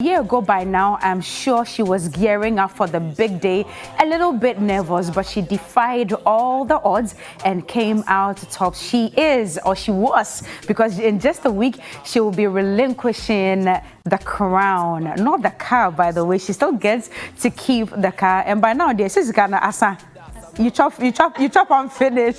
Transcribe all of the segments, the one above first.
A year ago by now, I'm sure she was gearing up for the big day, a little bit nervous, but she defied all the odds and came out top. She is, or she was, because in just a week, she will be relinquishing the crown. Not the car, by the way. She still gets to keep the car. And by now, this is Ghana Asa. You chop and finish.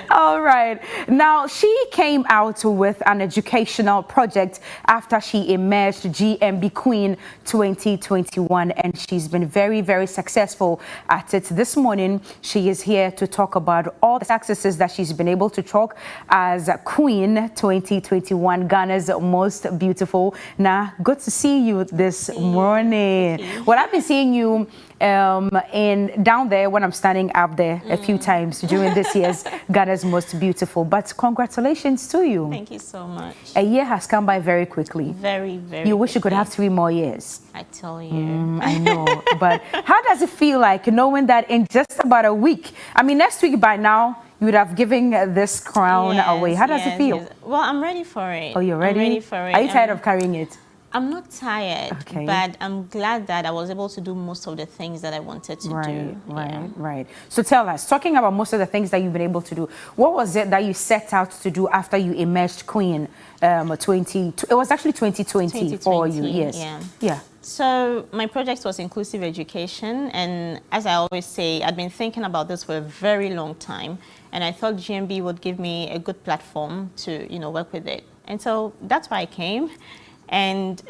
All right. Now, she came out with an educational project after she emerged GMB Queen 2021, and she's been very, very successful at it. This morning, she is here to talk about all the successes that she's been able to chalk as Queen 2021, Ghana's most beautiful. Now, good to see you this morning. Well, I've been seeing you down there when I'm standing up there a few times during this year's Ghana's most beautiful. But congratulations to you. Thank you so much. A year has come by very quickly. Very, very You wish quickly. You could have 3 more years. I tell you. I know. But how does it feel like knowing that in just about a week, I mean, next week by now, you would have given this crown away. How does it feel? Yes. Well, I'm ready for it. Oh, you're ready? I'm ready for it. Are you tired of carrying it? I'm not tired, but I'm glad that I was able to do most of the things that I wanted to do. Right. So tell us, talking about most of the things that you've been able to do, what was it that you set out to do after you emerged Queen? It was actually 2020 for you, yes. Yeah. So my project was inclusive education, and as I always say, I'd been thinking about this for a very long time, and I thought GMB would give me a good platform to, work with it. And so that's why I came. And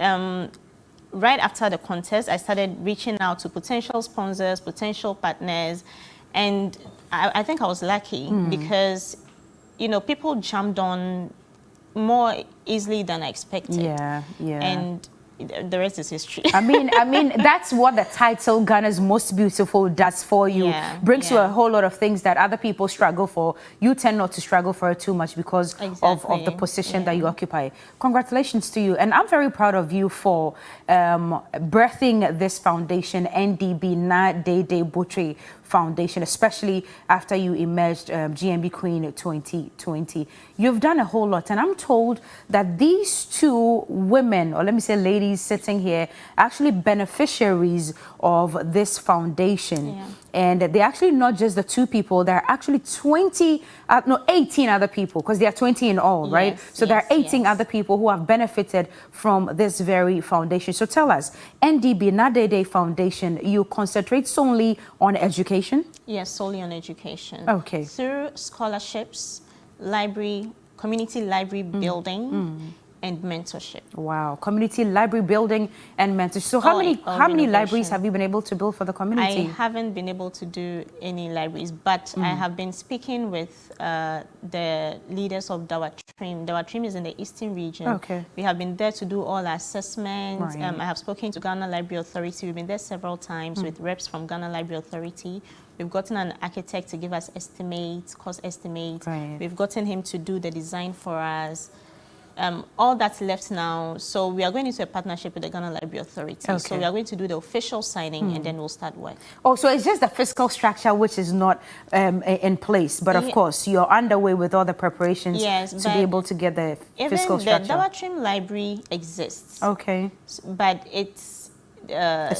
right after the contest, I started reaching out to potential sponsors, potential partners, and I think I was lucky because, people jumped on more easily than I expected. Yeah. And the rest is history. I mean, that's what the title Ghana's Most Beautiful does for you. Brings you a whole lot of things that other people struggle for. You tend not to struggle for it too much because of the position that you occupy. Congratulations to you. And I'm very proud of you for birthing this foundation, NDB2020 Foundation, especially after you emerged GMB Queen 2020. You've done a whole lot, and I'm told that these 2 women, or let me say ladies sitting here, are actually beneficiaries of this foundation. And they're actually not just the 2 people, there are actually 18 other people, because there are 20 in all, right? So there are 18 other people who have benefited from this very foundation. So tell us, NDB2020 Foundation, you concentrate solely on education? Yes, solely on education. Okay. Through scholarships, library, community library building, and mentorship. Wow, community library building and mentorship. So how many libraries have you been able to build for the community? I haven't been able to do any libraries, but I have been speaking with the leaders of Dawatrim. Dawatrim is in the eastern region. Okay. We have been there to do all our assessments. I have spoken to Ghana Library Authority. We've been there several times with reps from Ghana Library Authority. We've gotten an architect to give us estimates, cost estimates. We've gotten him to do the design for us. All that's left now, so we are going into a partnership with the Ghana Library Authority. So we are going to do the official signing and then we'll start work. Oh, so it's just the fiscal structure which is not in place, but of course you're underway with all the preparations to be able to get the fiscal structure. The Dawatrim Library exists. Okay. But it's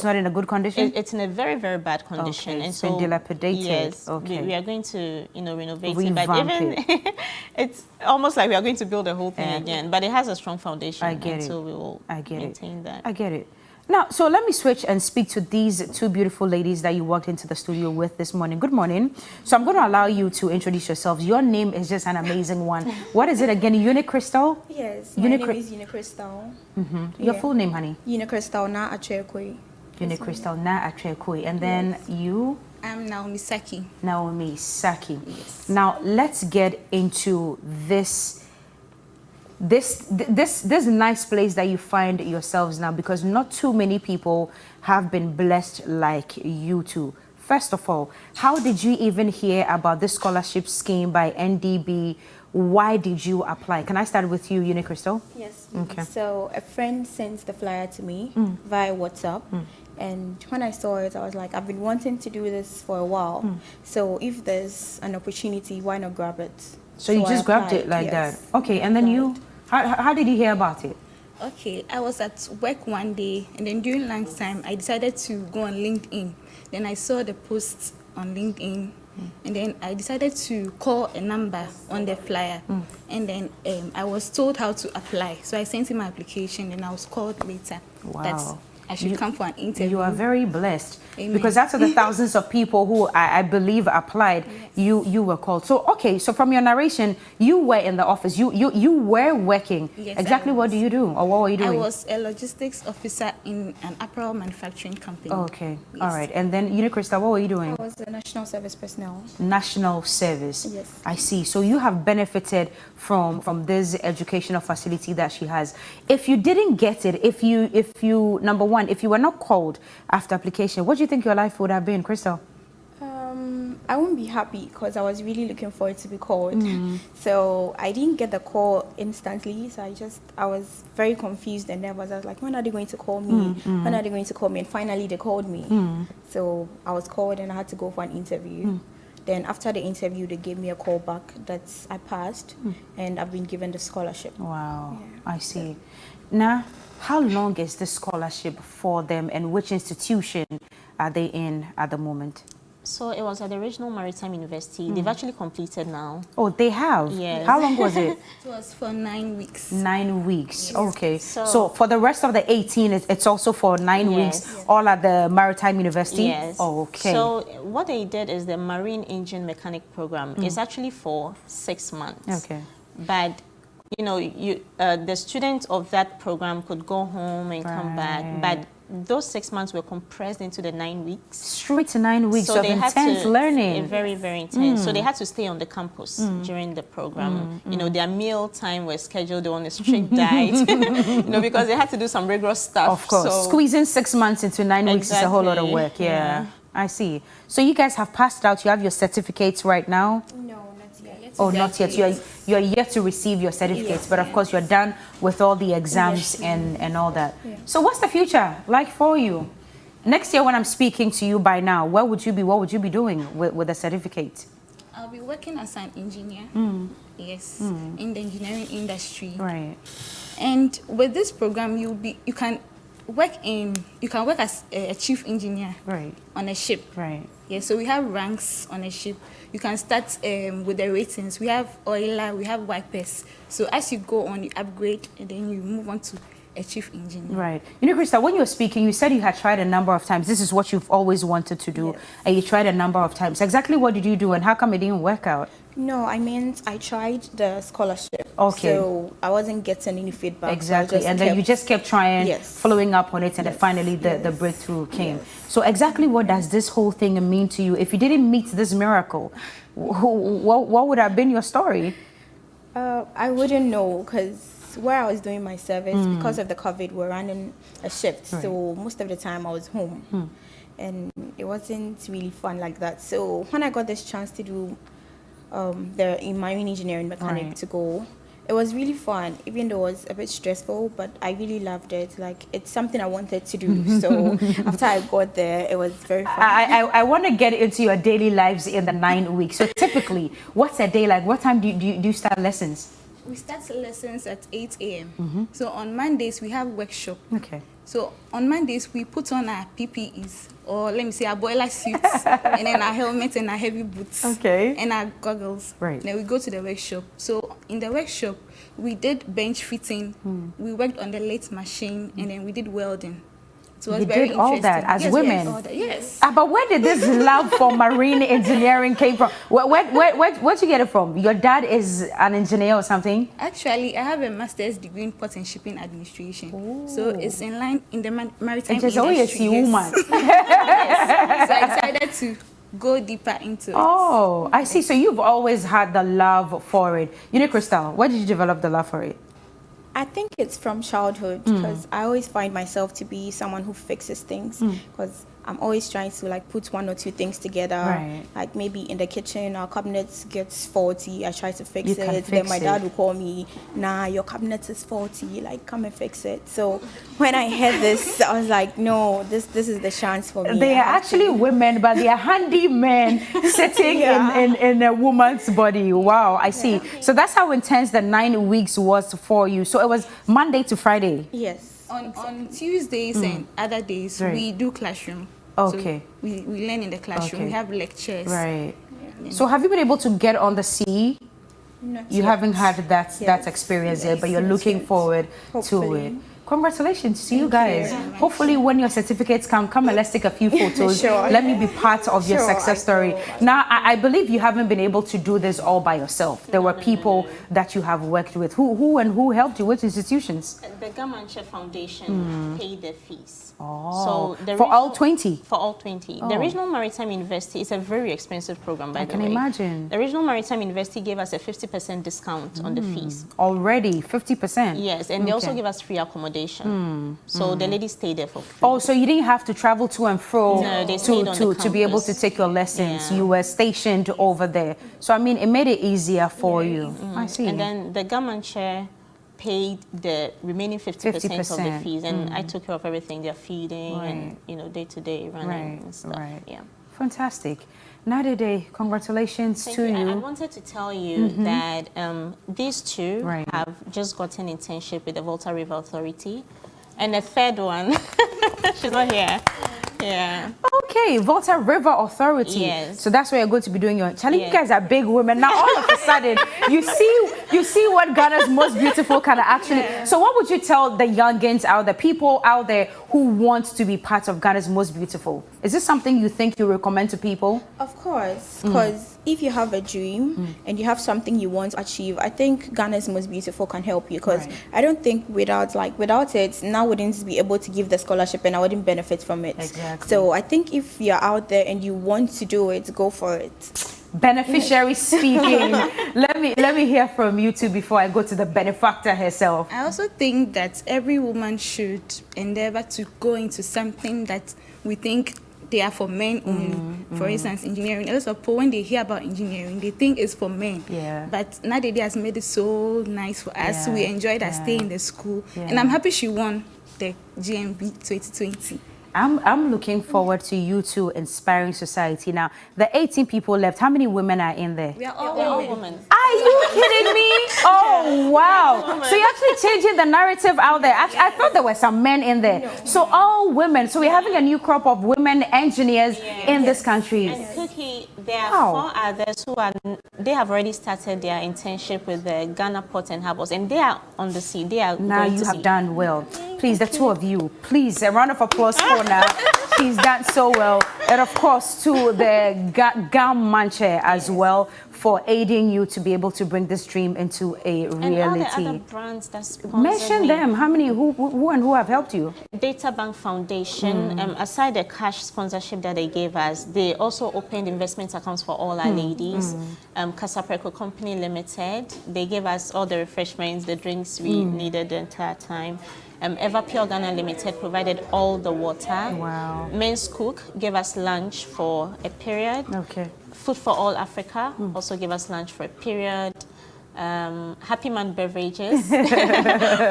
not in a good condition? It's in a very, very bad condition. And so dilapidated. Yes, we are going to, renovate it. But even it's almost like we are going to build the whole thing again. But it has a strong foundation. So we will maintain that. I get it. Now, so let me switch and speak to these 2 beautiful ladies that you walked into the studio with this morning. Good morning. So I'm going to allow you to introduce yourselves. Your name is just an amazing one. What is it again? Unicrystal? Yes, my name is Unicrystal. Your full name, honey? Unicrystal Na Achekwe. Unicrystal Na Achekwe. And then you? I'm Naomi Saki. Naomi Saki. Yes. Now, let's get into this nice place that you find yourselves now, because not too many people have been blessed like you 2. First of all, how did you even hear about this scholarship scheme by NDB? Why did you apply? Can I start with you, Unicrystal? Yes. Okay. So a friend sent the flyer to me via WhatsApp. And when I saw it, I was like, I've been wanting to do this for a while. So if there's an opportunity, why not grab it? So you just grabbed it like that? Okay, and then you, how did you hear about it? Okay, I was at work one day, and then during lunchtime, I decided to go on LinkedIn. Then I saw the post on LinkedIn, and then I decided to call a number on the flyer. And then I was told how to apply. So I sent in my application, and I was called later. Wow. That I should come for an interview. You are very blessed. Amen. Because out of the thousands of people who I believe applied, you were called. So okay, so from your narration, you were in the office. You were working. Yes, exactly what do you do, or what were you doing? I was a logistics officer in an apparel manufacturing company. Okay, Yes. all right. And then Crystal, what were you doing? I was a national service personnel. National service. Yes. I see. So you have benefited from this educational facility that she has. If you didn't get it, if you number one, if you were not called after application, what do you think your life would have been, Crystal? I wouldn't be happy because I was really looking forward to be called. So I didn't get the call instantly. So I was very confused and nervous. I was like, when are they going to call me? When are they going to call me? And finally they called me. So I was called and I had to go for an interview. Then after the interview, they gave me a call back that I passed and I've been given the scholarship. Wow, Yeah. I see. Now, how long is this scholarship for them and which institution are they in at the moment? So it was at the Regional Maritime University. They've actually completed now. Oh, they have? Yes. How long was it? It was for 9 weeks. 9 weeks. Yes. Okay. So- So for the rest of the 18, it's also for 9 Yes. weeks, Yes. all at the Maritime University? Yes. Oh, okay. So what they did is the Marine Engine Mechanic Program is actually for 6 months. Okay. But you know, the students of that program could go home and come back. Right. But those 6 months were compressed into the 9 weeks. Straight to 9 weeks So of they had intense to, learning. Very, very intense. So they had to stay on the campus during the program. You know, their meal time was scheduled on a strict diet, you know, because they had to do some rigorous stuff. Of course. So, Squeezing 6 months into 9 weeks is a whole lot of Exactly. work. Yeah. Yeah. I see. So you guys have passed out. You have your certificates right now? No, not yet. Oh, not yet. You're yet to receive your certificates, Yes, but of yes. course you're done with all the exams and all that. Yeah. So what's the future like for you? Next year when I'm speaking to you by now, where would you be? What would you be doing with the certificate? I'll be working as an engineer. Yes, in the engineering industry. Right. And with this program, you can work as a chief engineer Right. on a ship. Right. Yeah, so we have ranks on a ship. You can start with the ratings. We have oiler, we have wipers. So as you go on, you upgrade, and then you move on to a chief engineer. Right. Crystal, when you were speaking, you said you had tried a number of times. This is what you've always wanted to do, Yes. and you tried a number of times. Exactly what did you do, and how come it didn't work out? No, I meant I tried the scholarship. Okay. So I wasn't getting any feedback. so I Exactly, just and then you kept- just kept trying, Yes. following up on it, and then Yes, finally the yes, breakthrough came. yes. So exactly what does this whole thing mean to you? If you didn't meet this miracle, what would have been your story? I wouldn't know because where I was doing my service, because of the COVID, we're running a shift. So most of the time I was home. And it wasn't really fun like that. So when I got this chance to do the marine engineering mechanic Right. to go, it was really fun, even though it was a bit stressful, but I really loved it. Like, it's something I wanted to do. So after I got there, it was very fun. I want to get into your daily lives in the 9 weeks. So typically, what's a day like? What time do you start lessons? We start lessons at 8 a.m. So on Mondays, we have workshop. Okay. So on Mondays, we put on our PPEs, or let me say our boiler suits, and then our helmets and our heavy boots, Okay. and our goggles. Right. Then we go to the workshop. So in the workshop, we did bench fitting, we worked on the lathe machine, and then we did welding. So it was You very did all interesting. that as Yes, women? Yes, all that. Yes. But where did this love for marine engineering came from? Where'd you get it from? Your dad is an engineer or something? Actually, I have a master's degree in port and shipping administration. So it's in line in the maritime It is industry. always a woman. Yes. So I decided to go deeper into it. Oh, I see. So you've always had the love for it. Crystal, where did you develop the love for it? I think it's from childhood because I always find myself to be someone who fixes things because I'm always trying to like put one or two things together. Right. Like maybe in the kitchen, our cabinet gets faulty. I try to fix You can it. fix Then my dad it. will call me, nah, your cabinet is faulty. Like, come and fix it. So when I heard this, I was like, no, this is the chance for me. They I are have actually to- women, but they are handy men sitting Yeah. in a woman's body. Wow, I see. So that's how intense the 9 weeks was for you. So it was Monday to Friday. Yes. On Tuesdays and other days, Right. we do classroom. Okay. So we learn in the classroom. Okay. We have lectures. Right. So have you been able to get on the sea? Not You yet. haven't had that Yes. experience yet, Yes, but you're not looking yet. forward to Hopefully. it. Congratulations to you guys. Thank you. Hopefully when your certificates come and let's take a few photos. Sure. Let me be part of your Sure, success I story. will. Now, I believe you haven't been able to do this all by yourself. There were people that you have worked with. Who helped you? Which institutions? The Gamanche Foundation paid the fees. Oh, the for all regional- 20? For all 20. The Oh. Regional Maritime University is a very expensive program, by I the can way. imagine. The Regional Maritime University gave us a 50% discount on the fees. Already 50%? Yes, and they also Okay. give us free accommodation. So the ladies stay there for free. Oh, so you didn't have to travel to and fro No, they stayed on to the be able to campus. take your lessons. Yeah. You were stationed over there. So, I mean, it made it easier for you. I see. And then the Gamanche paid the remaining 50% of the 50%, fees, and I took care of everything, their feeding and day-to-day running Right, and stuff. right. Yeah. Fantastic. NewDay, congratulations Thank to you. you. I wanted to tell you that these two Right. have just gotten internship with the Volta River Authority, and the third one, she's not here. Yeah. Okay, Volta River Authority. Yes. So that's where you're going to be doing your. Charlie, Yes. you guys are big women. Now all of a sudden, you see what Ghana's most beautiful kind of actually. So what would you tell the youngins out there, people out there who want to be part of Ghana's most beautiful? Is this something you think you recommend to people? Of course, because if you have a dream and you have something you want to achieve, I think Ghana's Most Beautiful can help you. Because Right. I don't think without it, now wouldn't be able to give the scholarship and I wouldn't benefit from it. Exactly. So I think if you're out there and you want to do it, go for it. Beneficiary speaking. let me hear from you two before I go to the benefactor herself. I also think that every woman should endeavor to go into something that we think they are for men only. For instance, engineering. A lot of people, when they hear about engineering, they think it's for men. Yeah. But NewDay has made it so nice for us. Yeah, We enjoyed our yeah. stay in the school. Yeah. And I'm happy she won the GMB2020. I'm looking forward to you two inspiring society. Now, the 18 people left, how many women are in there? We are all They're all women. women. Are you kidding me? Oh, wow. So you're actually changing the narrative out there. I thought there were some men in there. So all women. So we're having a new crop of women engineers in this country. And Cookie, there are Wow. 4 others they have already started their internship with the Ghana Port and Harbors, and they are on the sea. They are Now going you to have sea. done well. Please, the two of you, please, a round of applause for now. She's done so well. And of course, to the Gamanche as well for aiding you to be able to bring this dream into a And all the reality. other brands that sponsor Mention me. them. How many, who have helped you? Data Bank Foundation, aside the cash sponsorship that they gave us, they also opened investment accounts for all our ladies. Casapreco Company Limited, they gave us all the refreshments, the drinks we needed the entire time. Everpure Ghana Limited provided all the water. Wow. Men's Cook gave us lunch for a period. Okay. Food for All Africa also gave us lunch for a period. Happy Man Beverages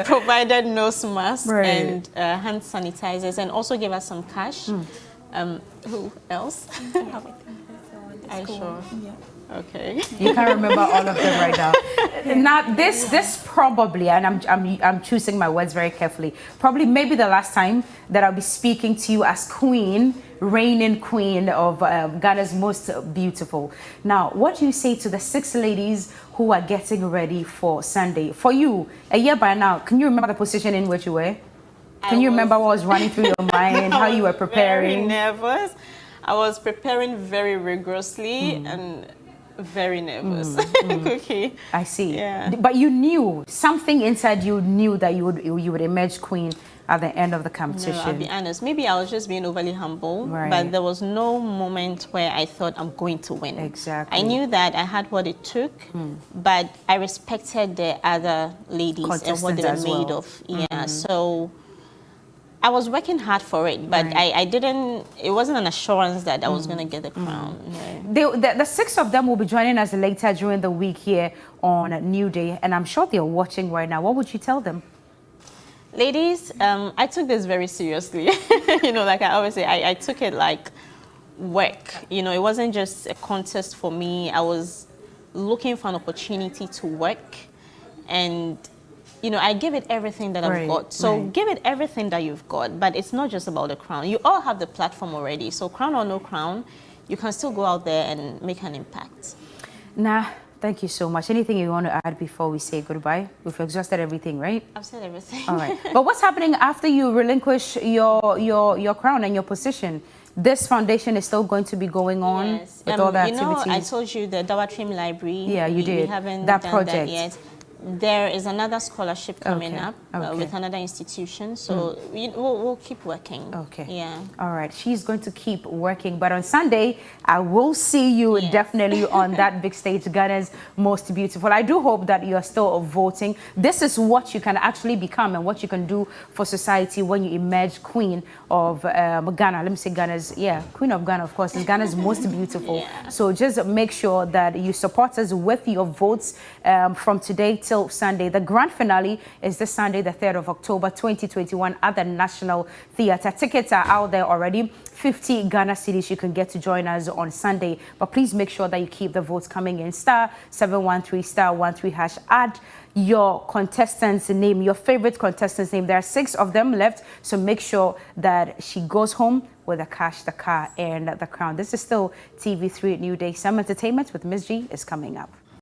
provided nose masks Right. and hand sanitizers, and also gave us some cash. Who else? Are you sure? Yeah. Okay. You can't remember all of them right now. Now, this probably, and I'm choosing my words very carefully, probably maybe the last time that I'll be speaking to you as queen, reigning queen of Ghana's most beautiful. Now, what do you say to the 6 ladies who are getting ready for Sunday? For you, a year by now, can you remember the position in which you were? Can you remember what was running through your mind, how you were preparing? Very nervous. I was preparing very rigorously and very nervous. Cookie. I see. Yeah. But you knew, something inside you knew that you would emerge queen at the end of the No, competition. I'll be honest. Maybe I was just being overly humble, Right. but there was no moment where I thought I'm going to win. Exactly. I knew that I had what it took, but I respected the other ladies and what Contestants they were as made well. of. Yeah, so I was working hard for it, but Right. I didn't, it wasn't an assurance that I was going to get the crown. No. The 6 of them will be joining us later during the week here on New Day, and I'm sure they're watching right now. What would you tell them? Ladies, I took this very seriously. You know, like I always say, I took it like work. You know, it wasn't just a contest for me. I was looking for an opportunity to work, and you know, I give it everything that I've got. So give it everything that you've got, but it's not just about the crown. You all have the platform already. So crown or no crown, you can still go out there and make an impact. Nah, thank you so much. Anything you want to add before we say goodbye? We've exhausted everything, right? I've said everything. All right. But what's happening after you relinquish your crown and your position? This foundation is still going to be going on Yes. with all the you know, activities? I told you the Dawatrim Library. Yeah, you did. We haven't That done project. that yet. There is another scholarship coming up Okay. with another institution, so we'll keep working. Okay. Yeah. All right. She's going to keep working. But on Sunday, I will see you definitely on that big stage, Ghana's Most Beautiful. I do hope that you're still voting. This is what you can actually become and what you can do for society when you emerge Queen of Ghana. Let me say Ghana's, Queen of Ghana, of course, is Ghana's Most Beautiful. Yeah. So just make sure that you support us with your votes from today till Sunday. The grand finale is this Sunday, the 3rd of October, 2021 at the National Theatre. Tickets are out there already. 50 Ghana cedis you can get to join us on Sunday. But please make sure that you keep the votes coming in. *713 *13#. Add your contestant's name, your favorite contestant's name. There are 6 of them left. So make sure that she goes home with the cash, the car, and the crown. This is still TV3 New Day. Some entertainment with Miss G is coming up.